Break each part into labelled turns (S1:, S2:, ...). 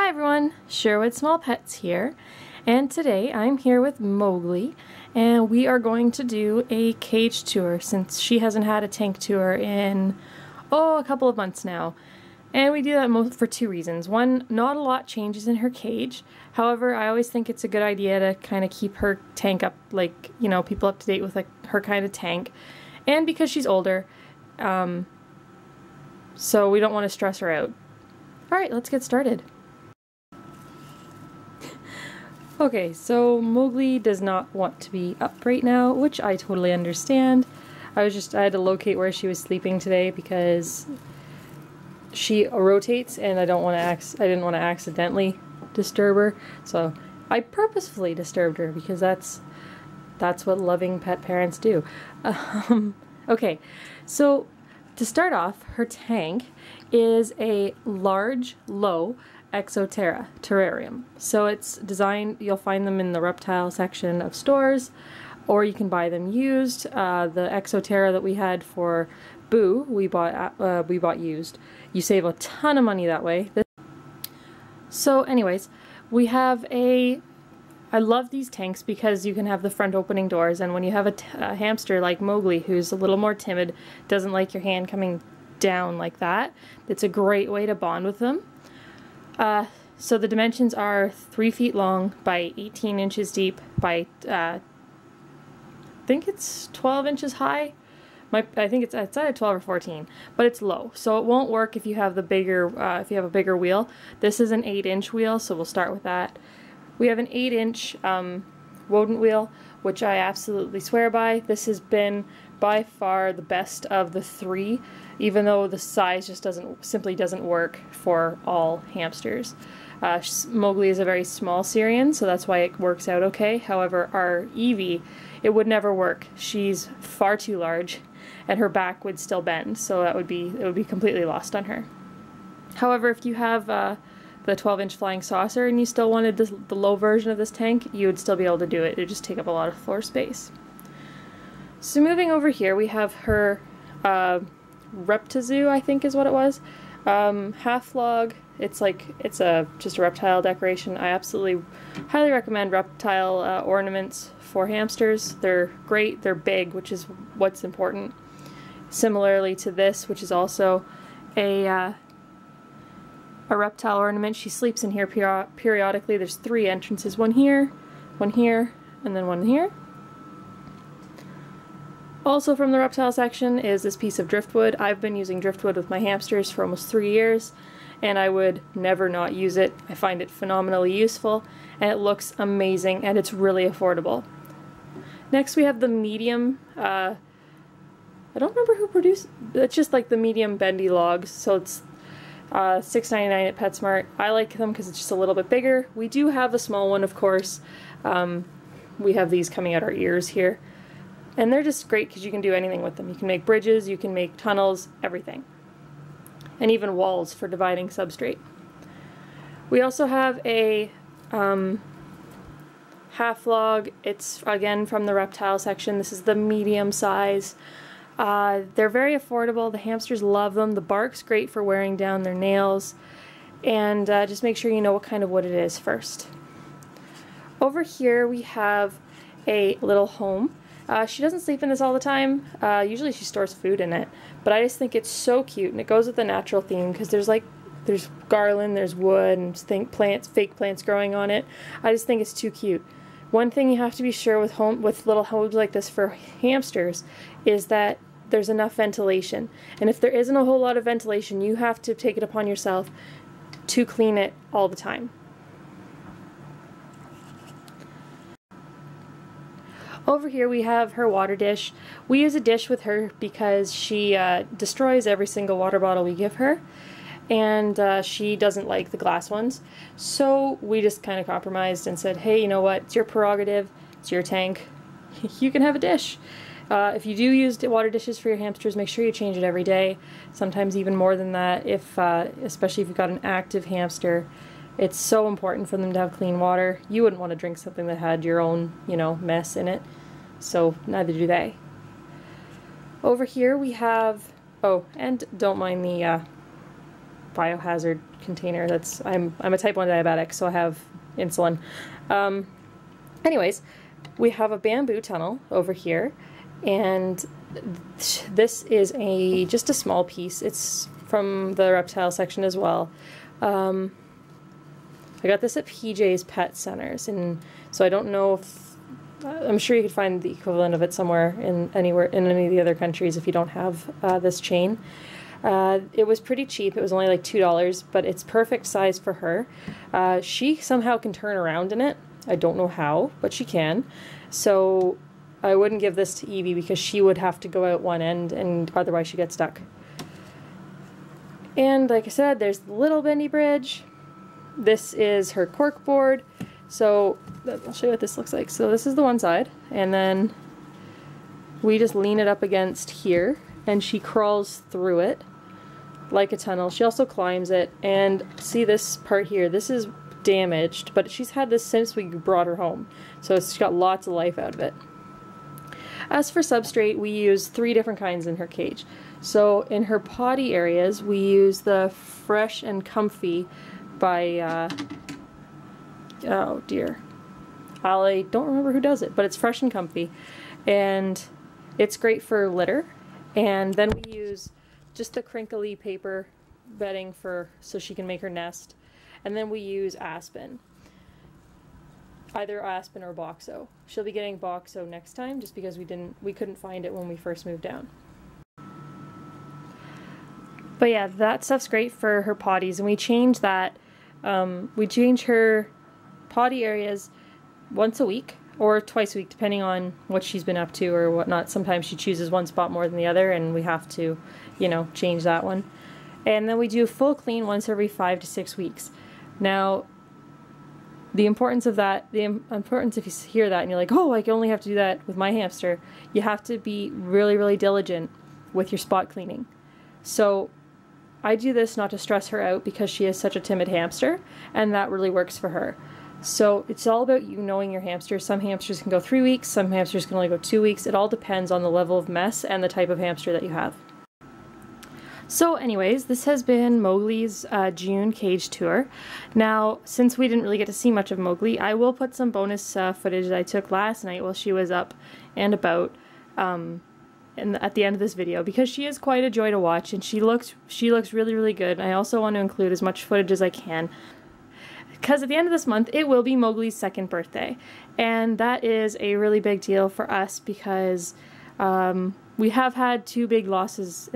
S1: Hi everyone, Sherwood Small Pets here, and today I'm here with Mowgli, and we are going to do a cage tour since she hasn't had a tank tour in, a couple of months now. And we do that for two reasons. One, not a lot changes in her cage. However, I always think it's a good idea to kind of keep her tank up, people up to date with her kind of tank. And because she's older, so we don't want to stress her out. Alright, let's get started. Okay, so Mowgli does not want to be up right now, which I totally understand. I had to locate where she was sleeping today because she rotates and I didn't want to accidentally disturb her. So I purposefully disturbed her because that's what loving pet parents do. Okay, so to start off, her tank is a large, low Exoterra terrarium. So it's designed, you'll find them in the reptile section of stores, or you can buy them used. The Exoterra that we had for Boo, we bought used. You save a ton of money that way. So anyways, we have I love these tanks because you can have the front opening doors, and when you have a hamster like Mowgli who's a little more timid, doesn't like your hand coming down like that, it's a great way to bond with them. So the dimensions are 3 feet long by 18 inches deep by, I think it's 12 inches high. I think it's either 12 or 14, but it's low, so it won't work if you have if you have a bigger wheel. This is an 8-inch wheel, so we'll start with that. We have an 8-inch rodent wheel, which I absolutely swear by. This has been by far the best of the three, even though the size just simply doesn't work for all hamsters. Mowgli is a very small Syrian, so that's why it works out okay. However, our Evie, it would never work. She's far too large, and her back would still bend, so it would be completely lost on her. However, if you have the 12-inch flying saucer and you still wanted the low version of this tank, you would still be able to do it. It would just take up a lot of floor space. So moving over here, we have her Reptizoo, I think is what it was. Half log. It's just a reptile decoration. I absolutely highly recommend reptile ornaments for hamsters. They're great. They're big, which is what's important. Similarly to this, which is also a reptile ornament. She sleeps in here periodically. There's 3 entrances. One here, and then one here. Also from the reptile section is this piece of driftwood. I've been using driftwood with my hamsters for almost 3 years, and I would never not use it. I find it phenomenally useful, and it looks amazing, and it's really affordable. Next we have the medium, I don't remember who produced, it's just like the medium bendy logs, so it's $6.99 at PetSmart. I like them because it's just a little bit bigger. We do have a small one, of course. We have these coming out our ears here. And they're just great because you can do anything with them. You can make bridges, you can make tunnels, everything. And even walls for dividing substrate. We also have a half log. It's again from the reptile section. This is the medium size. They're very affordable. The hamsters love them. The bark's great for wearing down their nails. And just make sure you know what kind of wood it is first. Over here we have a little home. She doesn't sleep in this all the time. Usually she stores food in it, but I just think it's so cute, and it goes with the natural theme because there's garland, there's wood, and fake plants growing on it. I just think it's too cute. One thing you have to be sure with little homes like this for hamsters is that there's enough ventilation, and if there isn't a whole lot of ventilation, you have to take it upon yourself to clean it all the time. Over here we have her water dish. We use a dish with her because she destroys every single water bottle we give her, and she doesn't like the glass ones. So we just kind of compromised and said, hey, you know what, it's your prerogative, it's your tank, you can have a dish. If you do use water dishes for your hamsters, make sure you change it every day, sometimes even more than that, especially if you've got an active hamster. It's so important for them to have clean water. You wouldn't want to drink something that had your own, mess in it. So neither do they. Over here we have, oh, and don't mind the biohazard container. I'm a type 1 diabetic, so I have insulin. Anyways, we have a bamboo tunnel over here, and this is just a small piece. It's from the reptile section as well. I got this at PJ's Pet Centers, and so I don't know if I'm sure you could find the equivalent of it somewhere in any of the other countries if you don't have this chain. It was pretty cheap. It was only like $2, but it's perfect size for her. She somehow can turn around in it. I don't know how, but she can. So I wouldn't give this to Evie because she would have to go out one end and otherwise she gets stuck. And like I said, there's the little bendy bridge. This is her cork board. So I'll show you what this looks like. So this is the one side, and then we just lean it up against here, and she crawls through it like a tunnel. She also climbs it, and see this part here, this is damaged, but she's had this since we brought her home, so it's got lots of life out of it. As for substrate, we use 3 different kinds in her cage. So in her potty areas, we use the Fresh and Comfy by oh dear, I don't remember who does it, but it's Fresh and Comfy, and it's great for litter. And then we use just the crinkly paper bedding so she can make her nest. And then we use Aspen, either Aspen or Boxo. She'll be getting Boxo next time, just because we couldn't find it when we first moved down. But yeah, that stuff's great for her potties, and we change that. We change her potty areas once a week or twice a week, depending on what she's been up to or whatnot. Sometimes she chooses one spot more than the other, and we have to, you know, change that one. And then we do a full clean once every 5 to 6 weeks. Now, the importance of that, if you hear that and you're like, oh, I can only have to do that with my hamster, you have to be really, really diligent with your spot cleaning. So I do this not to stress her out because she is such a timid hamster, and that really works for her. So it's all about you knowing your hamster. Some hamsters can go 3 weeks, some hamsters can only go 2 weeks. It all depends on the level of mess and the type of hamster that you have. So anyways, this has been Mowgli's June cage tour. Now, since we didn't really get to see much of Mowgli, I will put some bonus footage that I took last night while she was up and about at the end of this video, because she is quite a joy to watch, and she looks really, really good. I also want to include as much footage as I can, because at the end of this month it will be Mowgli's 2nd birthday, and that is a really big deal for us because we have had 2 big losses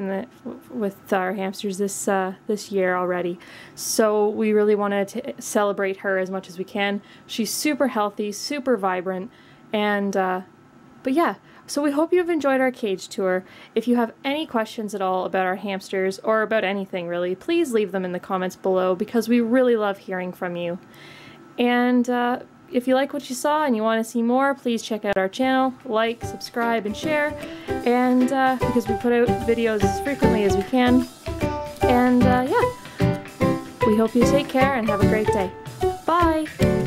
S1: with our hamsters this year already, so we really wanted to celebrate her as much as we can. She's super healthy, super vibrant, and but yeah. So we hope you've enjoyed our cage tour. If you have any questions at all about our hamsters, or about anything really, please leave them in the comments below, because we really love hearing from you. And if you like what you saw and you want to see more, please check out our channel, like, subscribe, and share. And because we put out videos as frequently as we can. And yeah, we hope you take care and have a great day. Bye!